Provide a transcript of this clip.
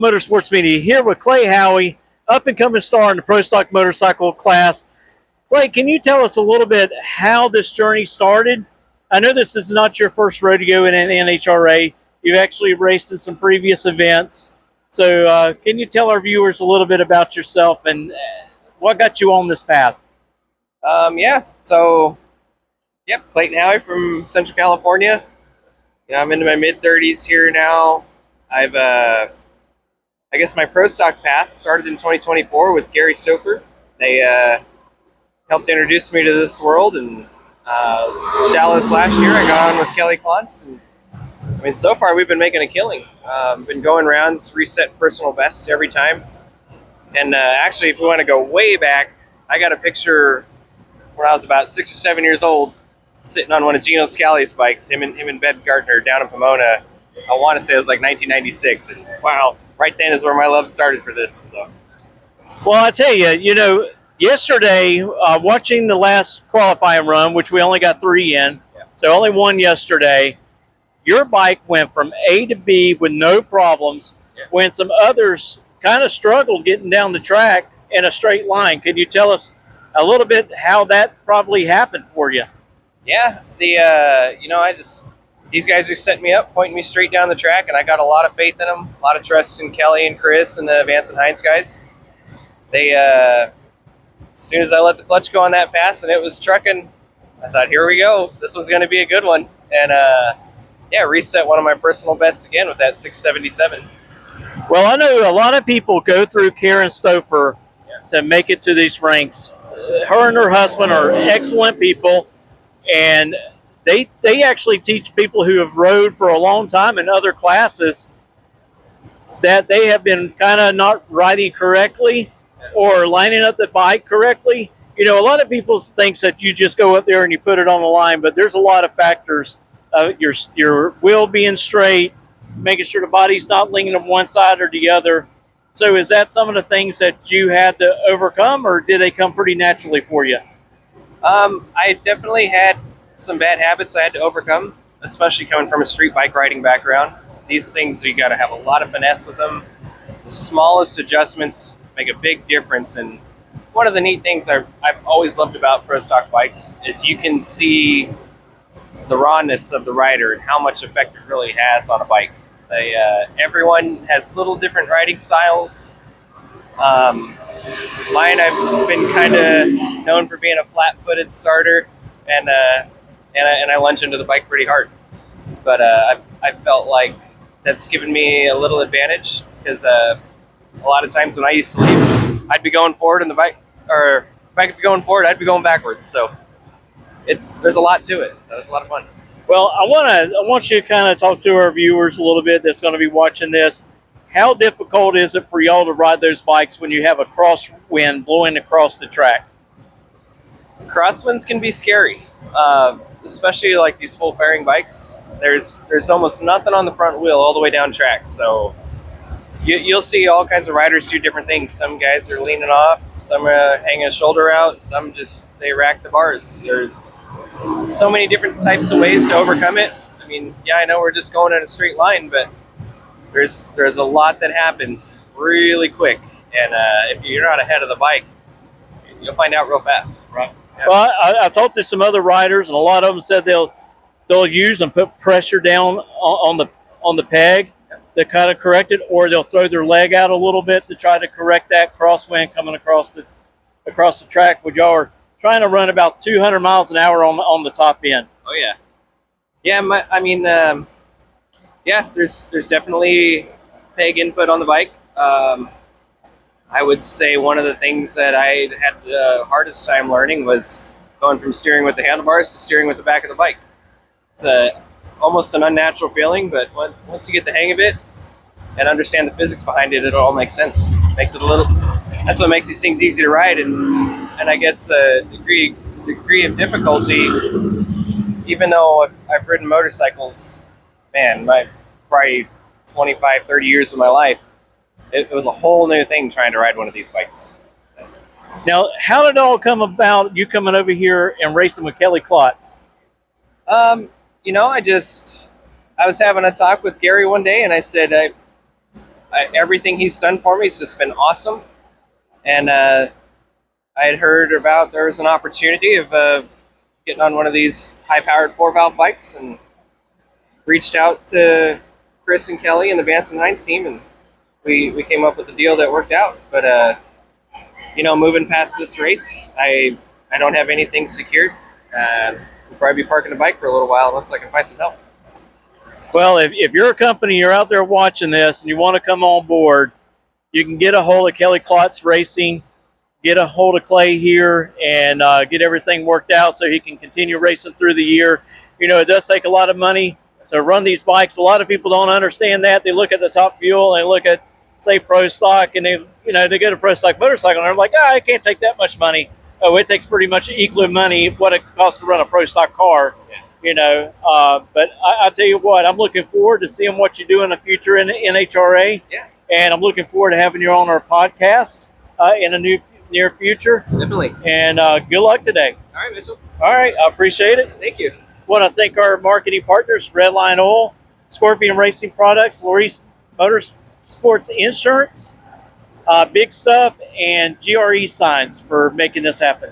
Motorsports Media here with Clay Howey, up and coming star in the Pro Stock motorcycle class. Clay, can you tell us a little bit how this journey started? I know this is not your first rodeo in an NHRA. You've actually raced in some previous events. So can you tell our viewers a little bit about yourself and what got you on this path? Clayton Howey from Central California. I'm into my mid-30s here now. I guess my pro stock path started in 2024 with Gary Stouffer. They helped introduce me to this world, and Dallas last year I got on with Kelly Klontz, and so far we've been making a killing. Been going rounds, reset personal bests every time. And actually, if we want to go way back, I got a picture when I was about 6 or 7 years old, sitting on one of Gino Scali's bikes, him and Ben Gardner down in Pomona. I want to say it was like 1996, and wow, right then is where my love started for this. So. Well, I tell you, yesterday, watching the last qualifying run, which we only got 3 in, so only one yesterday, your bike went from A to B with no problems, when some others kind of struggled getting down the track in a straight line. Can you tell us a little bit how that probably happened for you? Yeah, these guys are setting me up, pointing me straight down the track, and I got a lot of faith in them, a lot of trust in Kelly and Chris and the Vance and Hines guys. They, as soon as I let the clutch go on that pass and it was trucking, I thought, here we go. This one's going to be a good one. And, reset one of my personal bests again with that 677. Well, I know a lot of people go through Karen Stouffer to make it to these ranks. Her and her husband are excellent people, and they actually teach people who have rode for a long time in other classes that they have been kind of not riding correctly or lining up the bike correctly. A lot of people think that you just go up there and you put it on the line, but there's a lot of factors. Your wheel being straight, making sure the body's not leaning on one side or the other. So is that some of the things that you had to overcome, or did they come pretty naturally for you? I definitely had some bad habits I had to overcome, especially coming from a street bike riding background. These things, you got to have a lot of finesse with them. The smallest adjustments make a big difference. And one of the neat things I've always loved about pro stock bikes is you can see the rawness of the rider and how much effect it really has on a bike. Everyone has little different riding styles. Mine, I've been kind of known for being a flat-footed starter, and I lunge into the bike pretty hard. But I felt like that's given me a little advantage, because a lot of times when I used to leave, I'd be going forward in the bike, or if I could be going forward, I'd be going backwards. So there's a lot to it. So it's a lot of fun. Well, I want you to kind of talk to our viewers a little bit that's going to be watching this. How difficult is it for y'all to ride those bikes when you have a crosswind blowing across the track? Crosswinds can be scary, especially like these full fairing bikes. There's almost nothing on the front wheel all the way down track. So you'll see all kinds of riders do different things. Some guys are leaning off, some are hanging a shoulder out, some they rack the bars. There's so many different types of ways to overcome it. I mean, I know we're just going in a straight line, but there's a lot that happens really quick, and if you're not ahead of the bike, you'll find out real fast. Right. Yeah. Well, I talked to some other riders, and a lot of them said they'll use and put pressure down on the peg to kind of correct it, or they'll throw their leg out a little bit to try to correct that crosswind coming across the track. But y'all are trying to run about 200 miles an hour on the top end. Oh yeah, yeah. There's definitely peg input on the bike. I would say one of the things that I had the hardest time learning was going from steering with the handlebars to steering with the back of the bike. It's almost an unnatural feeling, but once you get the hang of it and understand the physics behind it, it all makes sense. That's what makes these things easy to ride, and I guess the degree of difficulty, even though I've ridden motorcycles, man, my probably 25, 30 years of my life, it was a whole new thing trying to ride one of these bikes. Now, how did it all come about, you coming over here and racing with Kelly Klontz? I was having a talk with Gary one day, and I said, everything he's done for me has just been awesome. And I had heard about there was an opportunity of getting on one of these high-powered 4-valve bikes, and reached out to Chris and Kelly and the Vance and Hines team, and we came up with a deal that worked out. But moving past this race, I don't have anything secured. We'll probably be parking the bike for a little while unless I can find some help. Well, if you're a company, you're out there watching this, and you want to come on board, you can get a hold of Kelly Klotz Racing, get a hold of Clay here, and get everything worked out so he can continue racing through the year. It does take a lot of money to run these bikes. A lot of people don't understand that. They look at the Top Fuel, and they look at, say, Pro Stock, and they get a Pro Stock motorcycle, and they're like, I can't take that much money. Oh, it takes pretty much equal money what it costs to run a Pro Stock car. But I tell you what, I'm looking forward to seeing what you do in the future in the NHRA. Yeah. And I'm looking forward to having you on our podcast in the near future. Definitely. And good luck today. All right, Mitchell. All right, I appreciate it. Thank you. Want to thank our marketing partners, Redline Oil, Scorpion Racing Products, Lori's Motorsports Insurance, Big Stuff, and GRE Signs for making this happen.